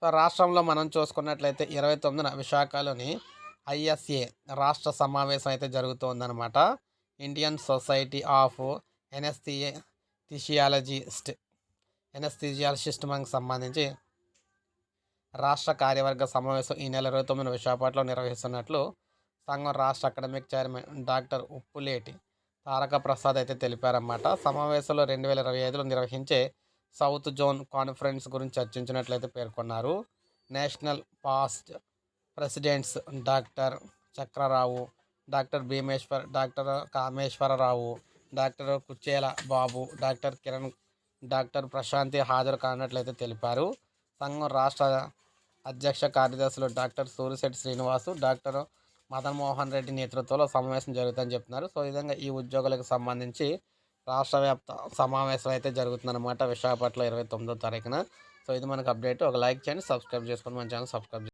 So, రాష్ట్రంలో మనం చూసుకున్నట్లయితే 29న విశాఖలోని ఐఎస్ఏ రాష్ట్ర సమావేశం అయితే జరుగుతోందనమాట. ఇండియన్ సొసైటీ ఆఫ్ ఎనస్థియే థిషియాలజిస్ట్ ఎనస్థీజియాలజిస్ట్‌కి సంబంధించి రాష్ట్ర కార్యవర్గ సమావేశం ఈ నెల 29న విశాఖపట్నంలో నిర్వహిస్తున్నట్లు సంఘం రాష్ట్ర అకాడమిక్ చైర్మన్ డాక్టర్ ఉప్పులేటి తారక ప్రసాద్ అయితే తెలిపారన్నమాట. సమావేశంలో 2025లో నిర్వహించే సౌత్ జోన్ కాన్ఫరెన్స్ గురించి చర్చించినట్లయితే పేర్కొన్నారు. National past presidents doctor Chakrarao, doctor Bhimeshwar, doctor Kameshwararao, doctor Kuchela Babu, doctor Kiran, doctor Prashanti హాజరు కానట్లయితే తెలిపారు. సంఘం రాష్ట్ర అధ్యక్ష కార్యదర్శులు డాక్టర్ సూరిశెట్టి శ్రీనివాసు, డాక్టర్ మదన్మోహన్ రెడ్డి నేతృత్వంలో సమావేశం జరుగుతుందని చెప్తున్నారు. సో, ఈ విధంగా ఈ ఉద్యోగులకు సంబంధించి రాష్ట్ర వ్యాప్త సమావేశం అయితే జరుగుతుందన్నమాట విశాఖపట్నంలో 29వ తారీఖున. సో, ఇది మనకు అప్డేట్. ఒక లైక్ చేయండి, సబ్స్క్రైబ్ చేసుకోండి, మన ఛానల్ సబ్స్క్రైబ్